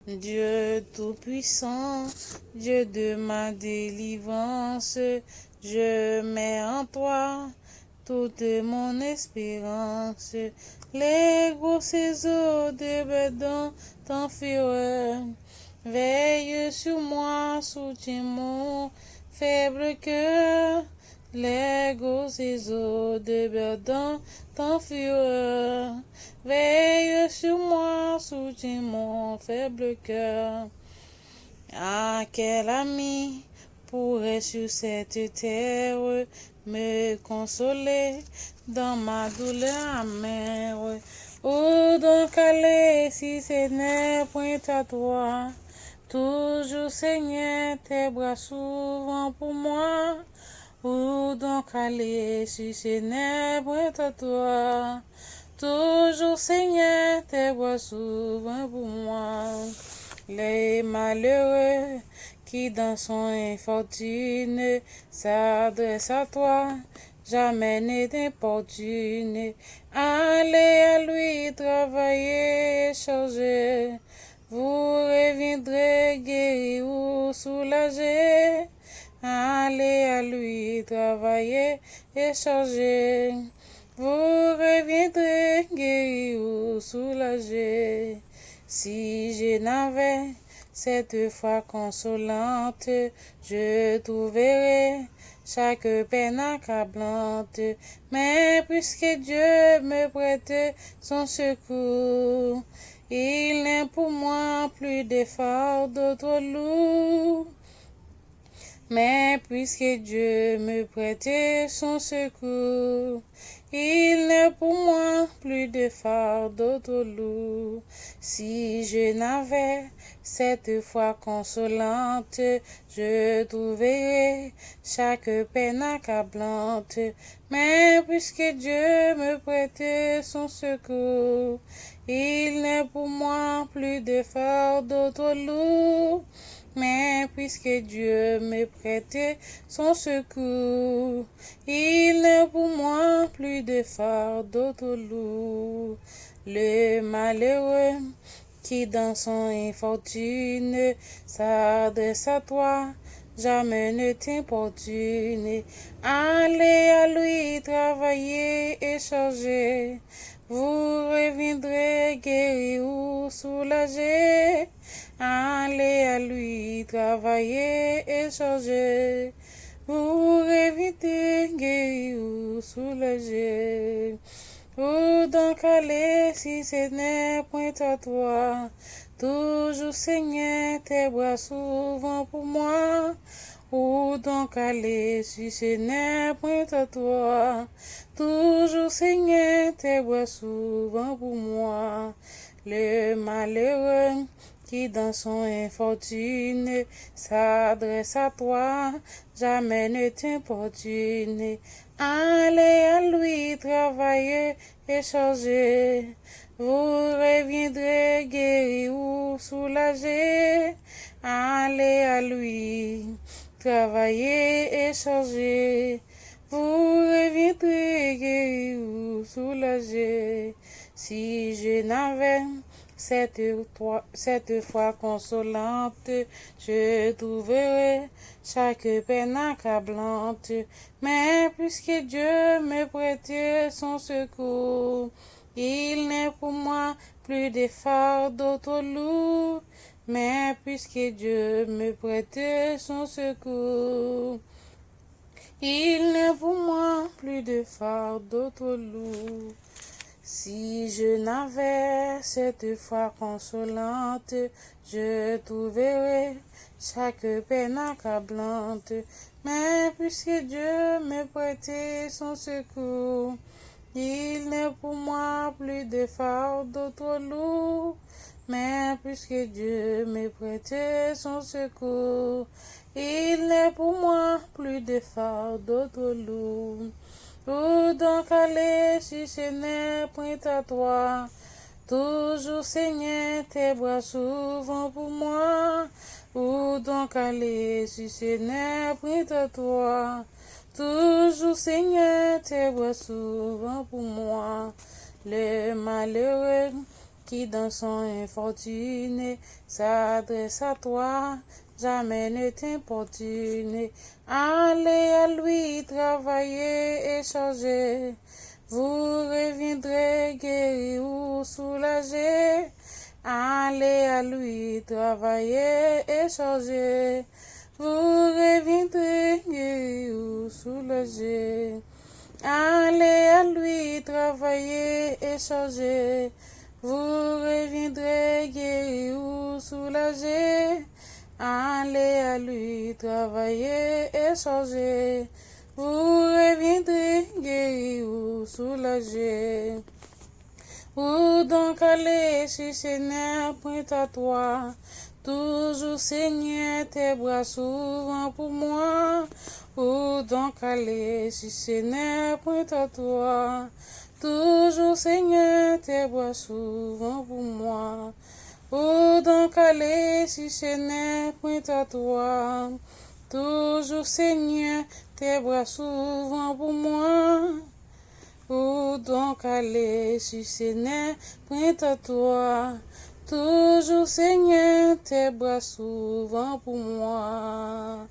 Dieu Tout-Puissant, Dieu de ma délivrance, je mets en toi toute mon espérance. Les gros ciseaux de bedon ton fureur, veille sur moi, soutiens mon faible cœur. Les gros ciseaux de bedon ton fureur, veille sur moi, soutiens mon faible cœur. Ah, quel ami pourrait sur cette terre me consoler dans ma douleur amère? Où donc aller si ce n'est point à toi? Toujours, Seigneur, tes bras s'ouvrent pour moi. Où donc aller si ce n'est point à toi? Toujours, Seigneur, tes bras s'ouvrent pour moi. Les malheureux qui dans son infortune s'adressent à toi, jamais n'est importune. Allez à lui travailler et charger, vous reviendrez guéri ou soulagé. Allez à lui travailler et charger, vous reviendrez guéri ou soulagé. Si je n'avais cette foi consolante, je trouverais chaque peine accablante. Mais puisque Dieu me prête son secours, il n'est pour moi plus d'effort d'autres lourds. Mais puisque Dieu me prête son secours, il n'est pour moi plus de fardeau de lourd. Si je n'avais cette foi consolante, je trouverais chaque peine accablante. Mais puisque Dieu me prête son secours, il n'est pour moi plus de fardeau de lourd. Mais puisque Dieu me prête son secours, il n'est pour moi plus de fardeau de lourd. Le malheureux qui dans son infortune s'adresse à toi, jamais ne t'importune. Allez à lui travailler et charger, vous reviendrez guéri ou soulagé. Allez à lui travailler et charger, vous reviendrez guéri ou soulagé. Où donc aller si ce n'est point à toi? Toujours, Seigneur, tes bras s'ouvrent pour moi. Où donc aller si ce n'est point à toi? Toujours, Seigneur, tes bras s'ouvrent pour moi. Le malheureux qui dans son infortune s'adresse à toi, jamais ne t'importune. Allez à lui travailler et charger, vous reviendrez guéri ou soulagé. Allez à lui travailler et charger, vous reviendrez guéri ou soulagé. Si je n'avais cette foi consolante, je trouverais chaque peine accablante. Mais puisque Dieu me prête son secours, il n'est pour moi plus de fardeau trop lourd. Mais puisque Dieu me prête son secours, il n'est pour moi plus de fardeau trop lourd. Si je n'avais cette foi consolante, je trouverais chaque peine accablante. Mais puisque Dieu me prête son secours, il n'est pour moi plus de fardeau trop lourd. Mais puisque Dieu me prête son secours, il n'est pour moi plus de fardeau trop lourd. Où donc aller si ce n'est point à toi? Toujours, Seigneur, tes bras s'ouvrent pour moi. Où donc aller si ce n'est point à toi? Toujours, Seigneur, tes bras s'ouvrent pour moi. Le malheureux qui dans son infortuné s'adresse à toi, jamais ne t'importune. Allez à lui travailler et charger, vous reviendrez guéri ou soulagé. Allez à lui travailler et charger, vous reviendrez guéri ou soulagé. Allez à lui travailler et charger, vous reviendrez guéri ou soulagé. Allez à lui travailler et charger, vous reviendrez guéri ou soulagé. Où donc aller si Seigneur point à toi? Toujours Seigneur, tes bras s'ouvrent pour moi. Où donc aller si Seigneur point à toi? Toujours Seigneur, tes bras s'ouvrent pour moi. Où donc aller si Seigneur point à toi? Toujours Seigneur, tes bras s'ouvrent pour moi. Où donc aller si Seigneur point à toi? Toujours Seigneur, tes bras s'ouvrent pour moi.